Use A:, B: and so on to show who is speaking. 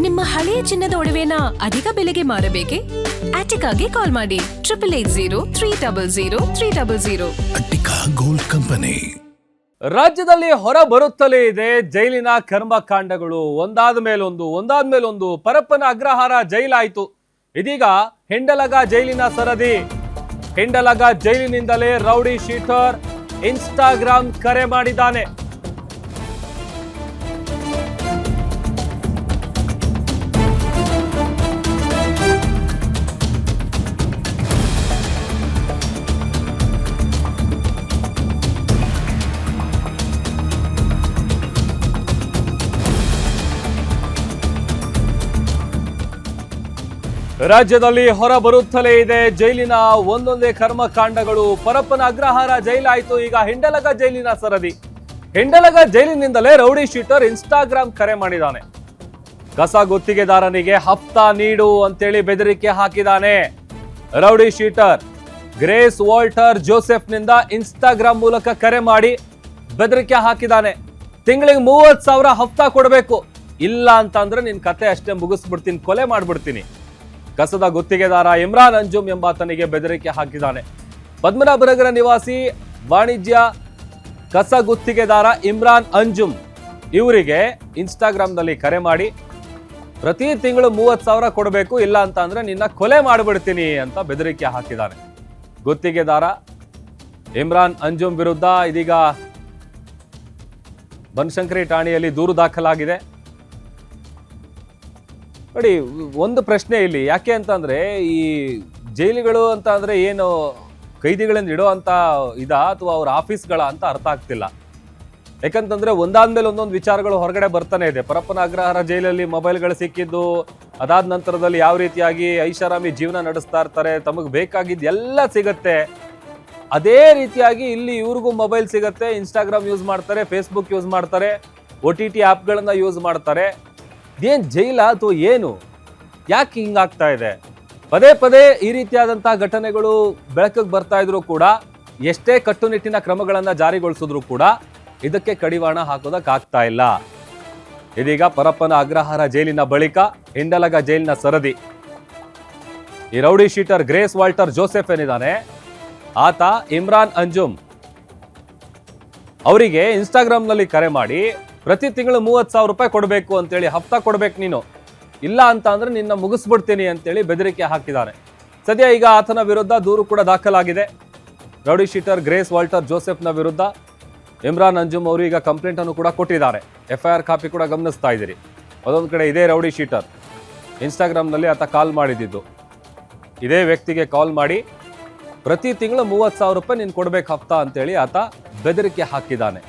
A: ನಿಮ್ಮ ಹಳೆಯ ಚಿನ್ನದ ಒಡವೆನ ಅಧಿಕ ಬೆಲೆಗೆ ಮಾರಬೇಕೆ? ಆಟಿಕಾಗೆ ಕಾಲ್ ಮಾಡಿ 8880
B: ಅಟ್ಟಿಕಾ ಗೋಲ್ಡ್ ಕಂಪನಿ.
C: ರಾಜ್ಯದಲ್ಲಿ ಹೊರ ಬರುತ್ತಲೇ ಇದೆ ಜೈಲಿನ ಕರ್ಮಕಾಂಡಗಳು. ಒಂದಾದ ಮೇಲೊಂದು ಪರಪ್ಪನ ಅಗ್ರಹಾರ ಜೈಲಾಯಿತು. ಇದೀಗ ಹಿಂಡಲಗ ಜೈಲಿನ ಸರದಿ. ಹಿಂಡಲಗ ಜೈಲಿನಿಂದಲೇ ರೌಡಿ ಶೀಟರ್ ಇನ್ಸ್ಟಾಗ್ರಾಮ್ ಕರೆ ಮಾಡಿದ್ದಾನೆ. ರಾಜ್ಯದಲ್ಲಿ ಹೊರ ಬರುತ್ತಲೇ ಇದೆ ಜೈಲಿನ ಒಂದೊಂದೇ ಕರ್ಮಕಾಂಡಗಳು. ಪರಪ್ಪನ ಅಗ್ರಹಾರ ಜೈಲಾಯಿತು. ಈಗ ಹಿಂಡಲಗ ಜೈಲಿನ ಸರದಿ. ಹಿಂಡಲಗ ಜೈಲಿನಿಂದಲೇ ರೌಡಿ ಶೀಟರ್ ಇನ್ಸ್ಟಾಗ್ರಾಮ್ ಕರೆ ಮಾಡಿದ್ದಾನೆ. ಕಸ ಗುತ್ತಿಗೆದಾರನಿಗೆ ಹಫ್ತಾ ನೀಡು ಅಂತೇಳಿ ಬೆದರಿಕೆ ಹಾಕಿದ್ದಾನೆ. ರೌಡಿ ಶೀಟರ್ ಗ್ರೇಸ್ ವಾಲ್ಟರ್ ಜೋಸೆಫ್ನಿಂದ ಇನ್ಸ್ಟಾಗ್ರಾಮ್ ಮೂಲಕ ಕರೆ ಮಾಡಿ ಬೆದರಿಕೆ ಹಾಕಿದ್ದಾನೆ. ತಿಂಗಳಿಗೆ 30,000 ಹಫ್ತಾ ಕೊಡಬೇಕು, ಇಲ್ಲ ಅಂತಂದ್ರೆ ನಿನ್ ಕತೆ ಅಷ್ಟೇ ಮುಗಿಸ್ಬಿಡ್ತೀನಿ, ಕೊಲೆ ಮಾಡ್ಬಿಡ್ತೀನಿ. ಕಸದ ಗುತ್ತಿಗೆದಾರ ಇಮ್ರಾನ್ ಅಂಜುಮ್ ಎಂಬಾತನಿಗೆ ಬೆದರಿಕೆ ಹಾಕಿದ್ದಾನೆ. ಪದ್ಮನಾಭನಗರ ನಿವಾಸಿ ವಾಣಿಜ್ಯ ಕಸ ಗುತ್ತಿಗೆದಾರ ಇಮ್ರಾನ್ ಅಂಜುಮ್ ಇವರಿಗೆ ಇನ್ಸ್ಟಾಗ್ರಾಮ್ನಲ್ಲಿ ಕರೆ ಮಾಡಿ ಪ್ರತಿ ತಿಂಗಳು 30,000 ಕೊಡಬೇಕು, ಇಲ್ಲ ಅಂತ ಅಂದ್ರೆ ನಿನ್ನ ಕೊಲೆ ಮಾಡಿಬಿಡ್ತೀನಿ ಅಂತ ಬೆದರಿಕೆ ಹಾಕಿದ್ದಾನೆ. ಗುತ್ತಿಗೆದಾರ ಇಮ್ರಾನ್ ಅಂಜುಮ್ ವಿರುದ್ಧ ಇದೀಗ ಬನಶಂಕರಿ ಠಾಣೆಯಲ್ಲಿ ದೂರು ದಾಖಲಾಗಿದೆ. ನೋಡಿ, ಒಂದು ಪ್ರಶ್ನೆ ಇಲ್ಲಿ ಯಾಕೆ ಅಂತಂದ್ರೆ, ಈ ಜೈಲುಗಳು ಅಂತ ಅಂದ್ರೆ ಏನು ಕೈದಿಗಳಿಂದ ಇಡೋ ಅಂತ ಅಥವಾ ಅವ್ರ ಆಫೀಸ್ಗಳ ಅಂತ ಅರ್ಥ ಆಗ್ತಿಲ್ಲ. ಯಾಕಂತಂದ್ರೆ ಒಂದಾದ್ಮೇಲೆ ಒಂದೊಂದು ವಿಚಾರಗಳು ಹೊರಗಡೆ ಬರ್ತಾನೆ ಇದೆ. ಪರಪ್ಪನ ಅಗ್ರಹಾರ ಜೈಲಲ್ಲಿ ಮೊಬೈಲ್ಗಳು ಸಿಕ್ಕಿದ್ದು, ಅದಾದ ನಂತರದಲ್ಲಿ ಯಾವ ರೀತಿಯಾಗಿ ಐಷಾರಾಮಿ ಜೀವನ ನಡೆಸ್ತಾ ಇರ್ತಾರೆ, ತಮಗೆ ಬೇಕಾಗಿದ್ದು ಎಲ್ಲ ಸಿಗತ್ತೆ. ಅದೇ ರೀತಿಯಾಗಿ ಇಲ್ಲಿ ಇವ್ರಿಗೂ ಮೊಬೈಲ್ ಸಿಗತ್ತೆ, ಇನ್ಸ್ಟಾಗ್ರಾಮ್ ಯೂಸ್ ಮಾಡ್ತಾರೆ, ಫೇಸ್ಬುಕ್ ಯೂಸ್ ಮಾಡ್ತಾರೆ, OTT ಆ್ಯಪ್ಗಳನ್ನ ಯೂಸ್ ಮಾಡ್ತಾರೆ. ಇದೇನು ಜೈಲ ಅಥವಾ ಏನು? ಯಾಕೆ ಹಿಂಗಾಗ್ತಾ ಇದೆ? ಪದೇ ಪದೇ ಈ ರೀತಿಯಾದಂತಹ ಘಟನೆಗಳು ಬೆಳಕಿಗೆ ಬರ್ತಾ ಇದ್ರು ಕೂಡ, ಎಷ್ಟೇ ಕಟ್ಟುನಿಟ್ಟಿನ ಕ್ರಮಗಳನ್ನ ಜಾರಿಗೊಳಿಸಿದ್ರು ಕೂಡ ಇದಕ್ಕೆ ಕಡಿವಾಣ ಹಾಕೋದಕ್ಕಾಗ್ತಾ ಇಲ್ಲ. ಇದೀಗ ಪರಪ್ಪನ ಅಗ್ರಹಾರ ಜೈಲಿನ ಬಳಿಕ ಹಿಂಡಲಗ ಜೈಲಿನ ಸರದಿ. ಈ rowdy sheeter Grace Walter Joseph ಏನಿದ್ದಾನೆ, ಆತ ಇಮ್ರಾನ್ ಅಂಜುಮ್ ಅವರಿಗೆ ಇನ್ಸ್ಟಾಗ್ರಾಮ್ನಲ್ಲಿ ಕರೆ ಮಾಡಿ ಪ್ರತಿ ತಿಂಗಳು 30,000 ರೂಪಾಯಿ ಕೊಡಬೇಕು ಅಂತೇಳಿ, ಹಫ್ತಾ ಕೊಡ್ಬೇಕು ನೀನು, ಇಲ್ಲ ಅಂತ ಅಂದ್ರೆ ನಿನ್ನ ಮುಗಿಸ್ಬಿಡ್ತೀನಿ ಅಂತೇಳಿ ಬೆದರಿಕೆ ಹಾಕಿದ್ದಾರೆ. ಸದ್ಯ ಈಗ ಆತನ ವಿರುದ್ಧ ದೂರು ಕೂಡ ದಾಖಲಾಗಿದೆ. ರೌಡಿ ಶೀಟರ್ ಗ್ರೇಸ್ ವಾಲ್ಟರ್ ಜೋಸೆಫ್ನ ವಿರುದ್ಧ ಇಮ್ರಾನ್ ಅಂಜುಮ್ ಅವರು ಈಗ ಕಂಪ್ಲೇಂಟ್ ಅನ್ನು ಕೂಡ ಕೊಟ್ಟಿದ್ದಾರೆ. FIR ಕಾಪಿ ಕೂಡ ಗಮನಿಸ್ತಾ ಇದ್ದೀರಿ. ಅದೊಂದು ಕಡೆ ಇದೇ ರೌಡಿ ಶೀಟರ್ ಇನ್ಸ್ಟಾಗ್ರಾಮ್ನಲ್ಲಿ ಆತ ಕಾಲ್ ಮಾಡಿದ್ದು. ಇದೇ ವ್ಯಕ್ತಿಗೆ ಕಾಲ್ ಮಾಡಿ ಪ್ರತಿ ತಿಂಗಳು 30,000 ರೂಪಾಯಿ ನೀನು ಕೊಡ್ಬೇಕು ಹಫ್ತಾ ಅಂತೇಳಿ ಆತ ಬೆದರಿಕೆ ಹಾಕಿದ್ದಾನೆ.